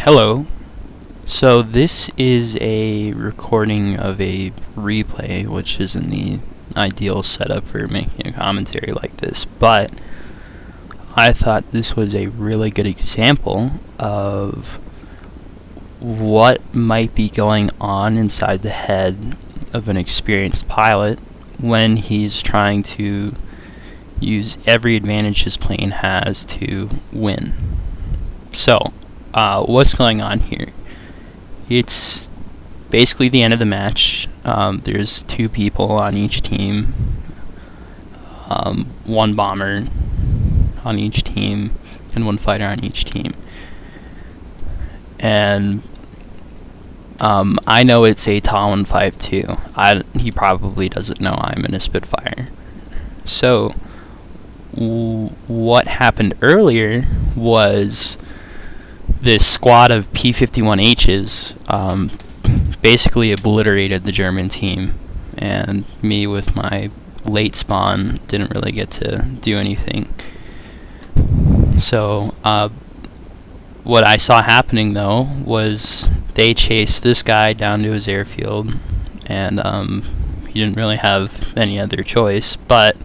Hello. So this is a recording of a replay, which isn't the ideal setup for making a commentary like this, but I thought this was a really good example of what might be going on inside the head of an experienced pilot when he's trying to use every advantage his plane has to win. So, what's going on here? It's basically the end of the match. There's two people on each team, one bomber on each team, and one fighter on each team. And I know it's a Talon 5-2. He probably doesn't know I'm in a Spitfire. So, what happened earlier was this squad of P-51Hs basically obliterated the German team, and me with my late spawn didn't really get to do anything. So what I saw happening though was they chased this guy down to his airfield, and he didn't really have any other choice, but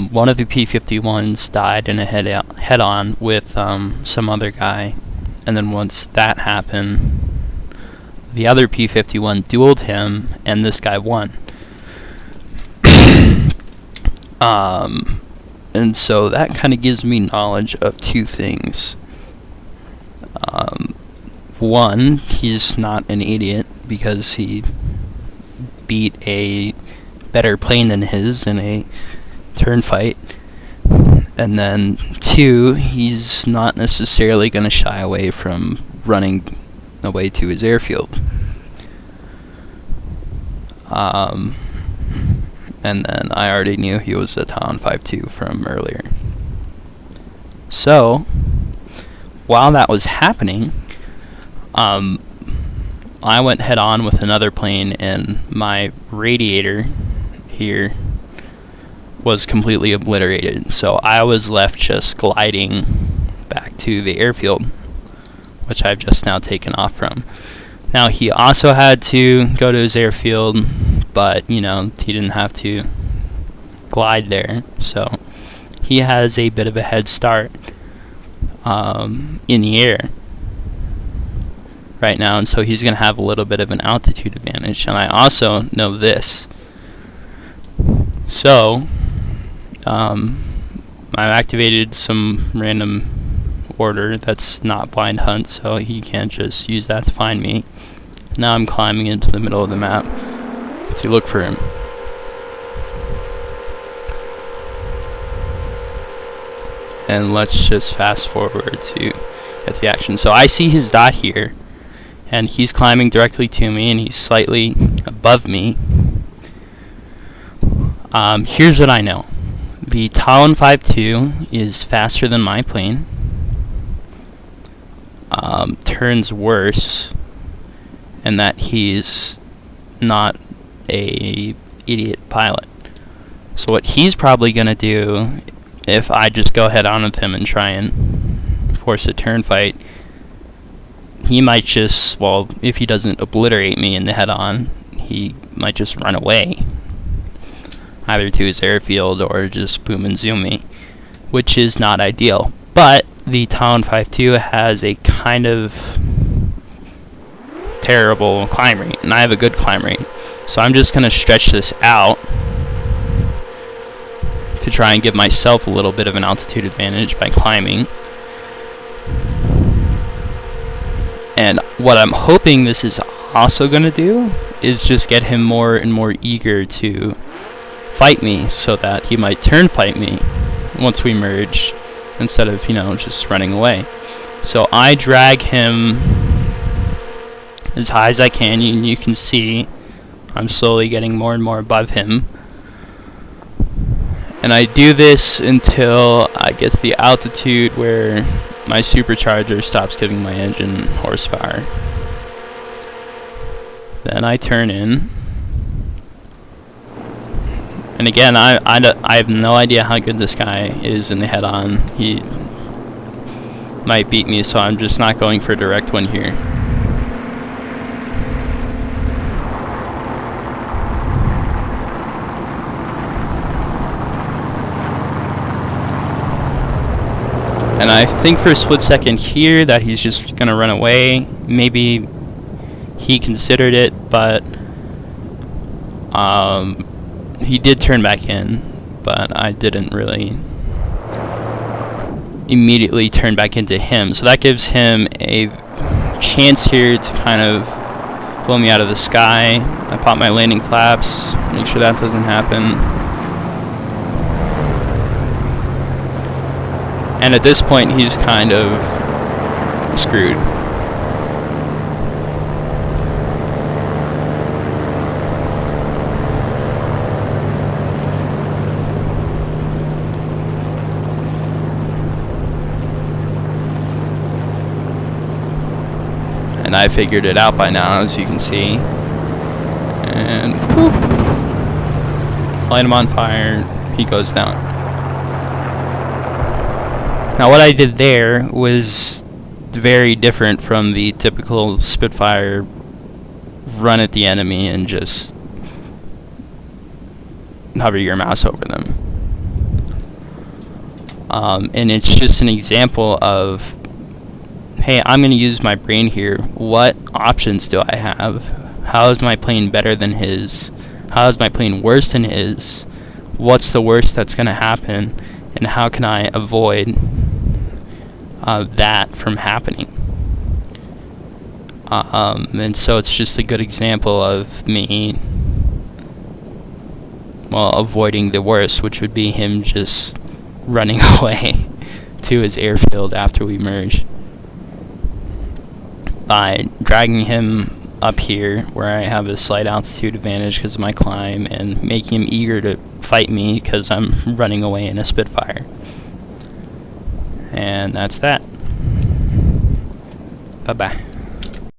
one of the P-51s died in a head-on with some other guy, and then once that happened, the other P-51 dueled him, and this guy won. And so that kind of gives me knowledge of two things. One, he's not an idiot because he beat a better plane than his in a turn fight, and then two, he's not necessarily going to shy away from running away to his airfield. And then I already knew he was a Talon 5-2 from earlier. So while that was happening, I went head on with another plane, and my radiator here was completely obliterated, so I was left just gliding back to the airfield, which I've just now taken off from. Now, he also had to go to his airfield, but he didn't have to glide there, so he has a bit of a head start in the air right now, and so he's going to have a little bit of an altitude advantage. And I also know this. So I've activated some random order that's not blind hunt, so he can't just use that to find me. Now I'm climbing into the middle of the map to look for him. And let's just fast forward to get the action. So I see his dot here, and he's climbing directly to me, and he's slightly above me. Here's what I know. The Talon 5-2 is faster than my plane, turns worse, and that he's not a idiot pilot. So what he's probably going to do, if I just go head on with him and try and force a turn fight, he might just, well, if he doesn't obliterate me in the head on, he might just run away, either to his airfield or just boom and zoom me, which is not ideal. But the Talon 5-2 has a kind of terrible climb rate, and I have a good climb rate. So I'm just going to stretch this out to try and give myself a little bit of an altitude advantage by climbing. And what I'm hoping this is also going to do is just get him more and more eager to fight me, so that he might turn fight me once we merge, instead of just running away. So I drag him as high as I can, and you can see I'm slowly getting more and more above him, and I do this until I get to the altitude where my supercharger stops giving my engine horsepower. Then I turn in. And again, I have no idea how good this guy is in the head-on. might beat me, so I'm just not going for a direct one here. And I think for a split second here that he's just going to run away. Maybe he considered it, but he did turn back in, but I didn't really immediately turn back into him. So that gives him a chance here to kind of blow me out of the sky. I pop my landing flaps, make sure that doesn't happen. And at this point, he's kind of screwed. And I figured it out by now, as you can see. And whoop, light him on fire, he goes down. Now what I did there was very different from the typical Spitfire run at the enemy and just hover your mouse over them. And it's just an example of, hey, I'm going to use my brain here. What options do I have? How is my plane better than his? How is my plane worse than his? What's the worst that's going to happen? And how can I avoid that from happening? And so it's just a good example of me, well, avoiding the worst, which would be him just running away to his airfield after we merge, by dragging him up here where I have a slight altitude advantage because of my climb, and making him eager to fight me because I'm running away in a Spitfire. And that's that. Bye-bye.